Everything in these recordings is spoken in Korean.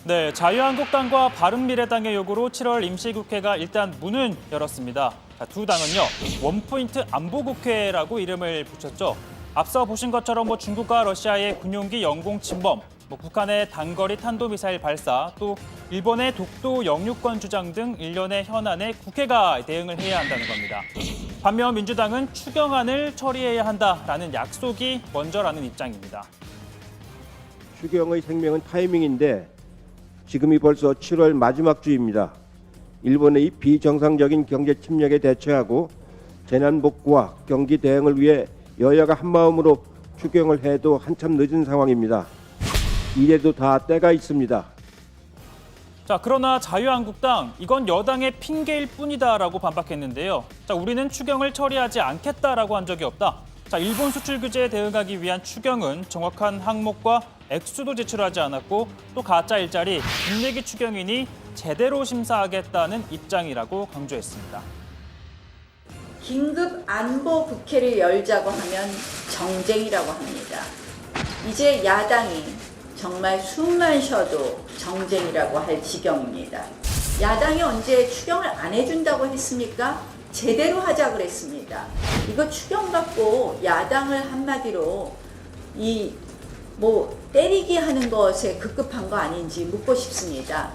네, 자유한국당과 바른미래당의 요구로 7월 임시국회가 일단 문을 열었습니다. 두 당은요, 원포인트 안보국회라고 이름을 붙였죠. 앞서 보신 것처럼 중국과 러시아의 군용기 영공 침범, 북한의 단거리 탄도미사일 발사, 또 일본의 독도 영유권 주장 등 일련의 현안에 국회가 대응을 해야 한다는 겁니다. 반면 민주당은 추경안을 처리해야 한다라는 약속이 먼저라는 입장입니다. 추경의 생명은 타이밍인데 지금이 벌써 7월 마지막 주입니다. 일본의 이 비정상적인 경제 침략에 대처하고 재난 복구와 경기 대응을 위해 여야가 한마음으로 추경을 해도 한참 늦은 상황입니다. 이래도 다 때가 있습니다. 자, 그러나 자유한국당, 이건 여당의 핑계일 뿐이다라고 반박했는데요. 자, 우리는 추경을 처리하지 않겠다라고 한 적이 없다. 자, 일본 수출 규제에 대응하기 위한 추경은 정확한 항목과 액수도 제출하지 않았고 또 가짜 일자리, 빅내기 추경이니 제대로 심사하겠다는 입장이라고 강조했습니다. 긴급 안보 국회를 열자고 하면 정쟁이라고 합니다. 이제 야당이 정말 숨만 쉬어도 정쟁이라고 할 지경입니다. 야당이 언제 추경을 안 해준다고 했습니까? 제대로 하자 그랬습니다. 이거 추경 갖고 야당을 한마디로 때리기 하는 것에 급급한 거 아닌지 묻고 싶습니다.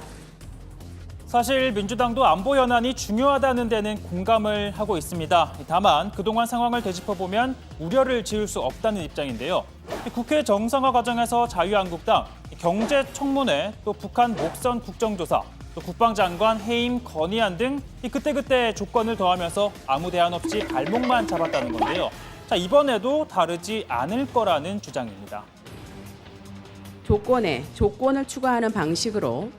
사실 민주당도 안보 현안이 중요하다는 데는 공감을 하고 있습니다. 다만 그동안 상황을 되짚어보면 우려를 지을 수 없다는 입장인데요. 국회 정상화 과정에서 자유한국당, 경제청문회, 또 북한 목선 국정조사, 또 국방장관 해임 건의안 등 그때그때 조건을 더하면서 아무 대안 없이 발목만 잡았다는 건데요. 자, 이번에도 다르지 않을 거라는 주장입니다. 조건에 조건을 추가하는 방식으로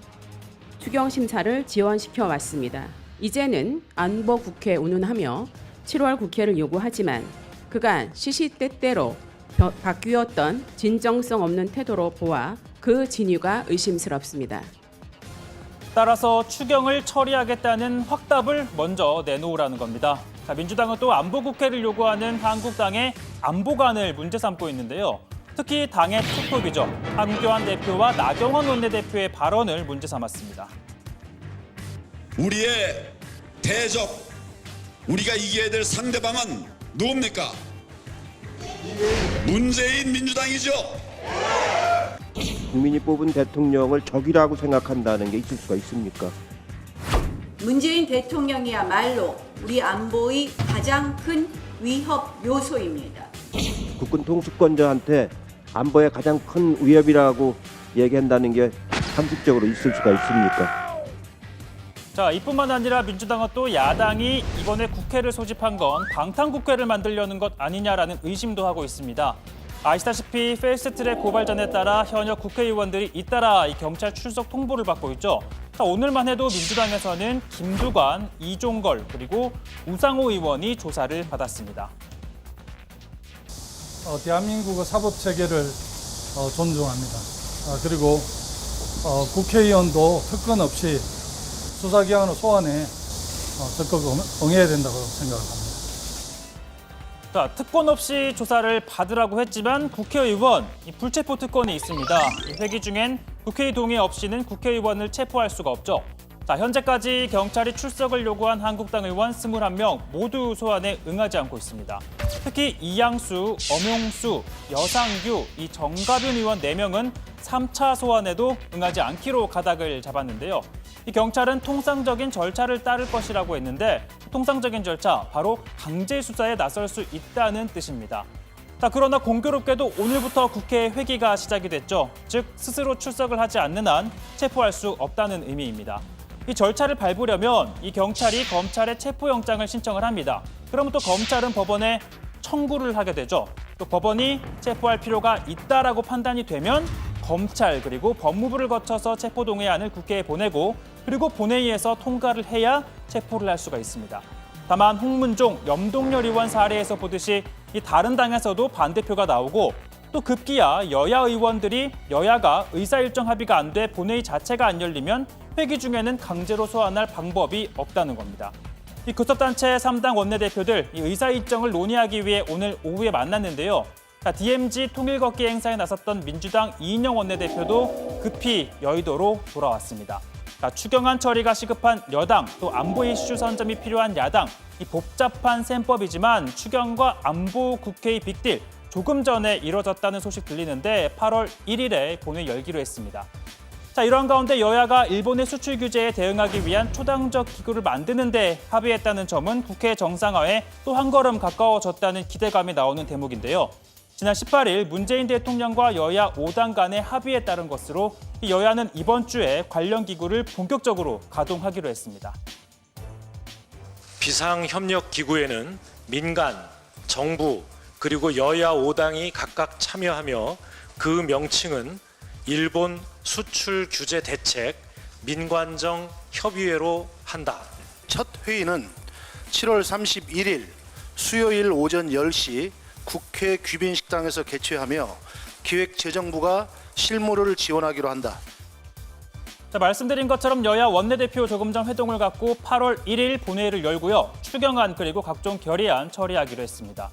추경 심사를 지연시켜 왔습니다. 이제는 안보 국회 운운하며 7월 국회를 요구하지만 그간 시시때때로 바뀌었던 진정성 없는 태도로 보아 그 진위가 의심스럽습니다. 따라서 추경을 처리하겠다는 확답을 먼저 내놓으라는 겁니다. 자, 민주당은 또 안보국회를 요구하는 한국당의 안보관을 문제 삼고 있는데요. 특히 당의 투톱이죠. 한교안 대표와 나경원 원내대표의 발언을 문제 삼았습니다. 우리의 대적, 우리가 이겨야 될 상대방은 누굽니까? 문재인 민주당이죠. 국민이 뽑은 대통령을 적이라고 생각한다는 게 있을 수가 있습니까? 문재인 대통령이야말로 우리 안보의 가장 큰 위협 요소입니다. 국군 통수권자한테 안보의 가장 큰 위협이라고 얘기한다는 게 상식적으로 있을 수가 있습니까? 자, 이뿐만 아니라 민주당은 또 야당이 이번에 국회를 소집한 건 방탄국회를 만들려는 것 아니냐라는 의심도 하고 있습니다. 아시다시피 패스트트랙 고발전에 따라 현역 국회의원들이 잇따라 경찰 출석 통보를 받고 있죠. 자, 오늘만 해도 민주당에서는 김두관, 이종걸 그리고 우상호 의원이 조사를 받았습니다. 대한민국의 사법체계를 존중합니다. 그리고 국회의원도 특권 없이 수사기관을 소환해 적극 응해야 된다고 생각합니다. 자, 특권 없이 조사를 받으라고 했지만 국회의원, 불체포 특권이 있습니다. 회기 중엔 국회의 동의 없이는 국회의원을 체포할 수가 없죠. 자, 현재까지 경찰이 출석을 요구한 한국당 의원 21명 모두 소환에 응하지 않고 있습니다. 특히 이양수, 엄용수, 여상규, 정가빈 의원 4명은 3차 소환에도 응하지 않기로 가닥을 잡았는데요. 이 경찰은 통상적인 절차를 따를 것이라고 했는데 통상적인 절차, 바로 강제 수사에 나설 수 있다는 뜻입니다. 자, 그러나 공교롭게도 오늘부터 국회 회기가 시작이 됐죠. 즉 스스로 출석을 하지 않는 한 체포할 수 없다는 의미입니다. 이 절차를 밟으려면 이 경찰이 검찰에 체포영장을 신청을 합니다. 그러면 또 검찰은 법원에 청구를 하게 되죠. 또 법원이 체포할 필요가 있다라고 판단이 되면 검찰 그리고 법무부를 거쳐서 체포동의안을 국회에 보내고 그리고 본회의에서 통과를 해야 체포를 할 수가 있습니다. 다만 홍문종, 염동열 의원 사례에서 보듯이 이 다른 당에서도 반대표가 나오고 또 급기야 여야 의원들이 여야가 의사일정 합의가 안 돼 본회의 자체가 안 열리면 회기 중에는 강제로 소환할 방법이 없다는 겁니다. 이 교섭단체 3당 원내대표들 이 의사일정을 논의하기 위해 오늘 오후에 만났는데요. DMZ 통일걷기 행사에 나섰던 민주당 이인영 원내대표도 급히 여의도로 돌아왔습니다. 추경안 처리가 시급한 여당, 또 안보 이슈 선점이 필요한 야당, 이 복잡한 셈법이지만 추경과 안보 국회의 빅딜 조금 전에 이뤄졌다는 소식 들리는데 8월 1일에 본회 열기로 했습니다. 이런 가운데 여야가 일본의 수출 규제에 대응하기 위한 초당적 기구를 만드는 데 합의했다는 점은 국회 정상화에 또 한 걸음 가까워졌다는 기대감이 나오는 대목인데요. 지난 18일 문재인 대통령과 여야 5당 간의 합의에 따른 것으로 이 여야는 이번 주에 관련 기구를 본격적으로 가동하기로 했습니다. 비상협력기구에는 민간, 정부, 그리고 여야 5당이 각각 참여하며 그 명칭은 일본 수출 규제 대책 민관정 협의회로 한다. 첫 회의는 7월 31일 수요일 오전 10시 국회 귀빈식당에서 개최하며 기획재정부가 실무를 지원하기로 한다. 말씀드린 것처럼 여야 원내대표 조금 전 회동을 갖고 8월 1일 본회의를 열고요. 추경안 그리고 각종 결의안 처리하기로 했습니다.